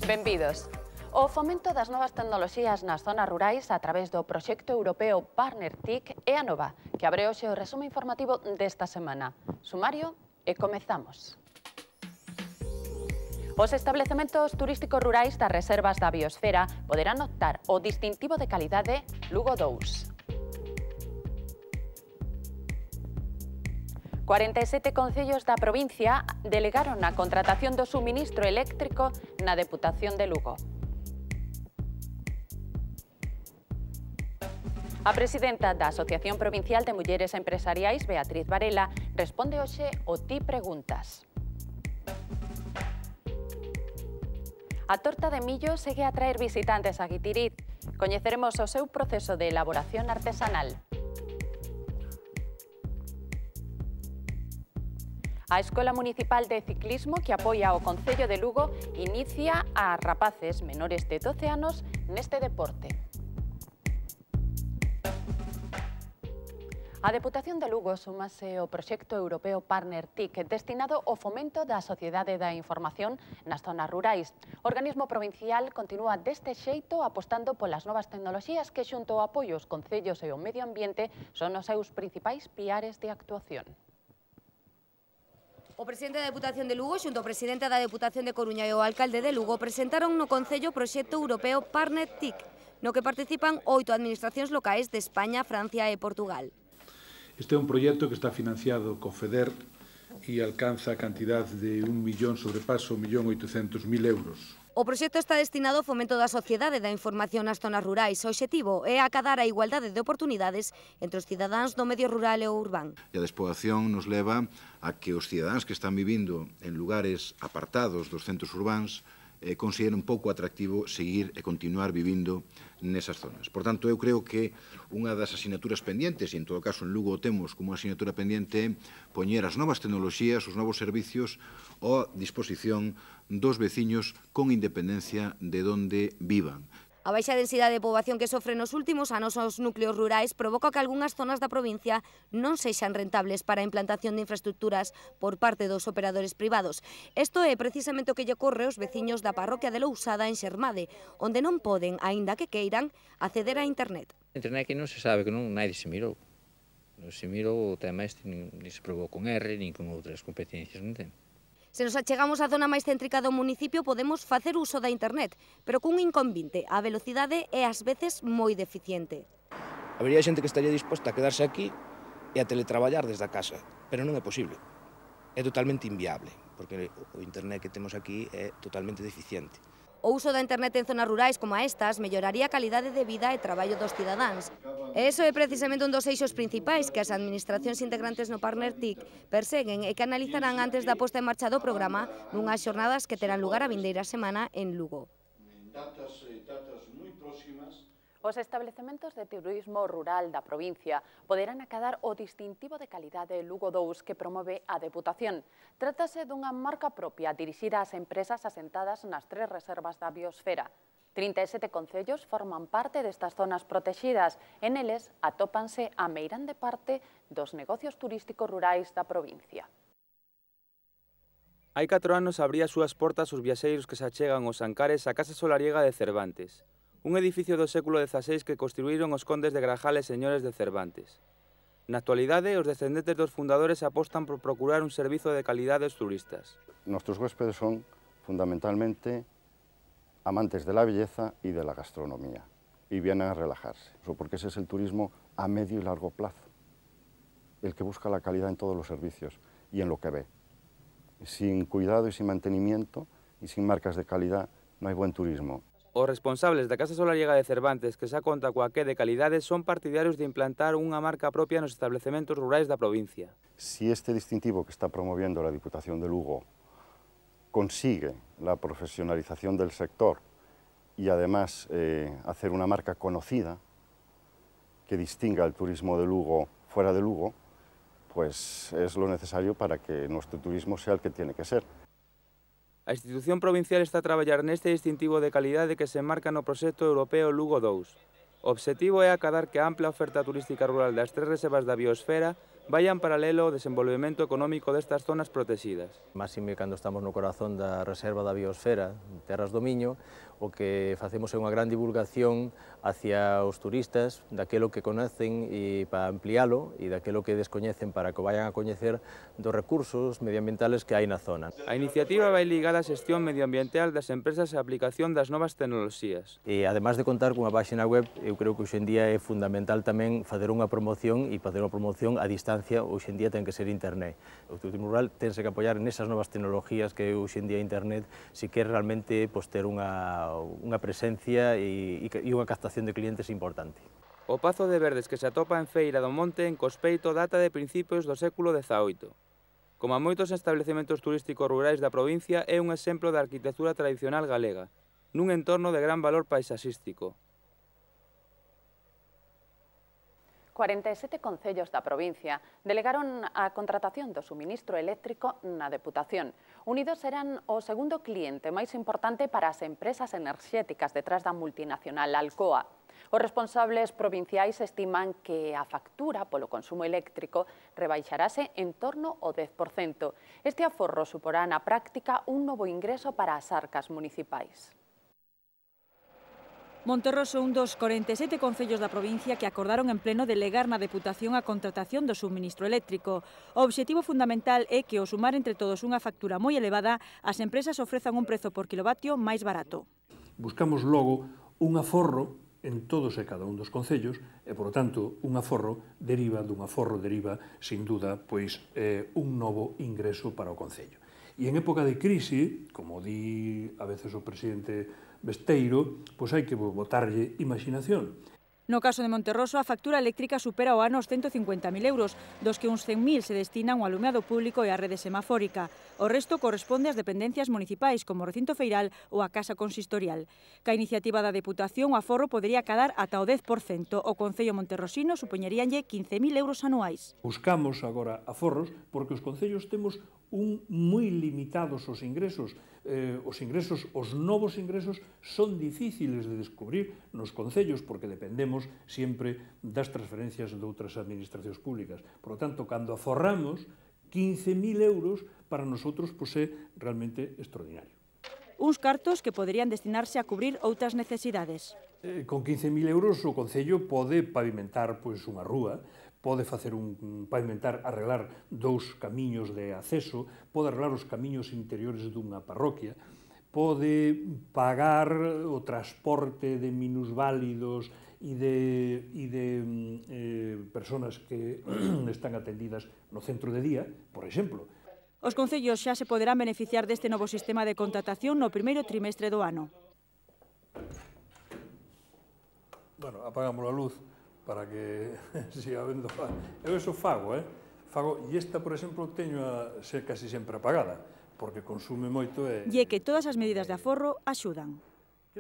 Benvidos. O fomento das novas tecnoloxías nas zonas rurais a través do proxecto europeo Partner TIC é a nova, que abre hoxe o resumo informativo desta semana. Sumario e comezamos. Os establecementos turísticos rurais das reservas da biosfera poderán optar o distintivo de calidade Lugo 2. 47 concellos da provincia delegaron a contratación do suministro eléctrico na Deputación de Lugo. A presidenta da Asociación Provincial de Mulleres Empresariais, Beatriz Varela, responde hoxe o Ti Preguntas. A torta de millo segue a atraer visitantes a Guitiriz. Coñeceremos o seu proceso de elaboración artesanal. A Escola Municipal de Ciclismo, que apoia o Concello de Lugo, inicia a rapaces menores de 12 anos neste deporte. A Deputación de Lugo súmase ao proxecto europeo Partner TIC destinado ao fomento da sociedade da información nas zonas rurais. O organismo provincial continúa deste xeito apostando polas novas tecnoloxías que xunto ao apoio aos concellos e ao medio ambiente son os seus principais piares de actuación. O presidente da Deputación de Lugo xunto ao presidente da Deputación de Coruña e o alcalde de Lugo presentaron no Concello o proxecto europeo Partner TIC, no que participan 8 administracións locais de España, Francia e Portugal. Este é un proxecto que está financiado co FEDER e alcanza a cantidad de 1.000.000, sobrepaso 1.800.000 euros. O proxecto está destinado ao fomento da sociedade da información nas zonas rurais. O obxectivo é acadar a igualdade de oportunidades entre os cidadáns do medio rural e o urbán. E a despoboación nos leva a que os cidadáns que están vivindo en lugares apartados dos centros urbáns consideren un pouco atractivo seguir e continuar vivindo nesas zonas. Por tanto, eu creo que unha das asignaturas pendientes, e en todo caso en Lugo o temos como asignatura pendiente, é poñer as novas tecnoloxías, os novos servicios á disposición dos veciños con independencia de onde vivan. A baixa densidade de poboación que sofren nos últimos anos os núcleos rurais provoca que algunhas zonas da provincia non sexan rentables para a implantación de infraestructuras por parte dos operadores privados. Isto é precisamente o que lle ocorre aos veciños da parroquia de Lousada en Xermade, onde non poden, aínda que queiran, acceder a internet. Internet que non se sabe, que non nadie se mirou. Non se mirou o tema este, nin se probou con R, nin con outras competencias, non ten. Se nos achegamos á zona máis céntrica do municipio, podemos facer uso da internet, pero cun inconvinte, a velocidade é ás veces moi deficiente. Habería xente que estaría disposta a quedarse aquí e a teletraballar desde a casa, pero non é posible. É totalmente inviable, porque o internet que temos aquí é totalmente deficiente. O uso da internet en zonas rurais como a estas melloraría a calidade de vida e traballo dos cidadáns. E iso é precisamente un dos eixos principais que as administracións integrantes no Partner TIC perseguen e que analizarán antes da posta en marcha do programa nunhas xornadas que terán lugar a vindeira semana en Lugo. Os establecementos de turismo rural da provincia poderán acadar o distintivo de calidade Lugo 2 que promove a Deputación. Trátase dunha marca propia dirixida ás empresas asentadas nas 3 reservas da biosfera. 37 concellos forman parte destas zonas protexidas e neles atópanse a meirande parte dos negocios turísticos rurais da provincia. Hai 4 anos abría as súas portas os viaxeiros que se achegan aos Ancares a Casa Solariega de Cervantes, un edificio do século XVI que construíron os condes de Grajal e señores de Cervantes. Na actualidade, os descendentes dos fundadores apostan por procurar un servizo de calidade aos turistas. Nuestros huéspedes son fundamentalmente amantes de la belleza y de la gastronomía y vienen a relajarse, porque ese es el turismo a medio y largo plazo, el que busca la calidad en todos los servicios y en lo que ve. Sin cuidado y sin mantenimiento y sin marcas de calidad no hay buen turismo. Os responsables da Casa Solariega de Cervantes, que xa conta coa que de calidade, son partidarios de implantar unha marca propia nos establecementos rurais da provincia. Si este distintivo que está promoviendo la Diputación de Lugo consigue la profesionalización del sector y además hacer una marca conocida que distinga el turismo de Lugo fuera de Lugo, pues es lo necesario para que nuestro turismo sea el que tiene que ser. A institución provincial está a traballar neste distintivo de calidade que se enmarca no proxecto europeo Lugo 2. O obxectivo é acadar que a ampla oferta turística rural das 3 reservas da biosfera vai en paralelo ao desenvolvemento económico destas zonas protegidas. Máxime cando estamos no corazón da reserva da biosfera, Terras do Miño, o que facemos é unha gran divulgación hacia os turistas daquelo que conocen e para ampliálo e daquelo que descoñecen para que vayan a coñecer dos recursos medioambientales que hai na zona. A iniciativa vai ligada á xestión medioambiental das empresas e a aplicación das novas tecnoloxías. E además de contar cunha página web, eu creo que hoxe en día é fundamental tamén facer unha promoción e facer unha promoción a distancia, hoxe en día ten que ser internet. O turismo rural tense que apoiar nesas novas tecnologías que hoxe en día internet si quer realmente ter unha presencia e unha captación de clientes importante. O Pazo de Verdes que se atopa en Feira do Monte, en Cospeito, data de principios do século XVIII. Como a moitos establecementos turísticos rurais da provincia, é un exemplo da arquitectura tradicional galega, nun entorno de gran valor paisaxístico. 47 concellos da provincia delegaron a contratación do suministro eléctrico na Deputación. Unidos serán o segundo cliente máis importante para as empresas enerxéticas detrás da multinacional Alcoa. Os responsables provinciais estiman que a factura polo consumo eléctrico rebaixarase en torno ao 10%. Este aforro suporá na práctica un novo ingreso para as arcas municipais. Monterroso é un dos 47 concellos da provincia que acordaron en pleno delegar na Deputación a contratación do suministro eléctrico. O obxectivo fundamental é que, ao sumar entre todos unha factura moi elevada, as empresas ofrezan un prezo por kilovatio máis barato. Buscamos logo un aforro en todos e cada un dos concellos e, por tanto, un aforro deriva, sin duda, pois un novo ingreso para o concello. E en época de crise, como di a veces o presidente Besteiro, pois hai que botarlle imaginación. No caso de Monterroso, a factura eléctrica supera o ano os 150.000 euros, dos que uns 100.000 se destinan ao alumeado público e á rede semafórica. O resto corresponde ás dependencias municipais, como o recinto feiral ou a casa consistorial. Ca iniciativa da Deputación, o aforro podería cadar ata o 10%. O Concello monterrosino supoñeríanlle 15.000 euros anuais. Buscamos agora aforros porque os concellos temos moi limitados os ingresos. Os novos ingresos son difíciles de descubrir nos concellos porque dependemos sempre das transferencias de outras administracións públicas. Por lo tanto, cando aforramos 15.000 euros, para nosotros é realmente extraordinario. Uns cartos que poderían destinarse a cubrir outras necesidades. Con 15.000 euros o concello pode pavimentar unha rúa, pode pavimentar, arreglar 2 camiños de acceso, pode arreglar os camiños interiores dunha parroquia, pode pagar o transporte de minusválidos e de persoas que están atendidas no centro de día, por exemplo. Os concellos xa se poderán beneficiar deste novo sistema de contratación no primeiro trimestre do ano. Bueno, apagamos a luz para que siga habendo... Eu eso fago, Fago, e esta, por exemplo, teño a ser casi sempre apagada, porque consume moito e... E é que todas as medidas de aforro axudan.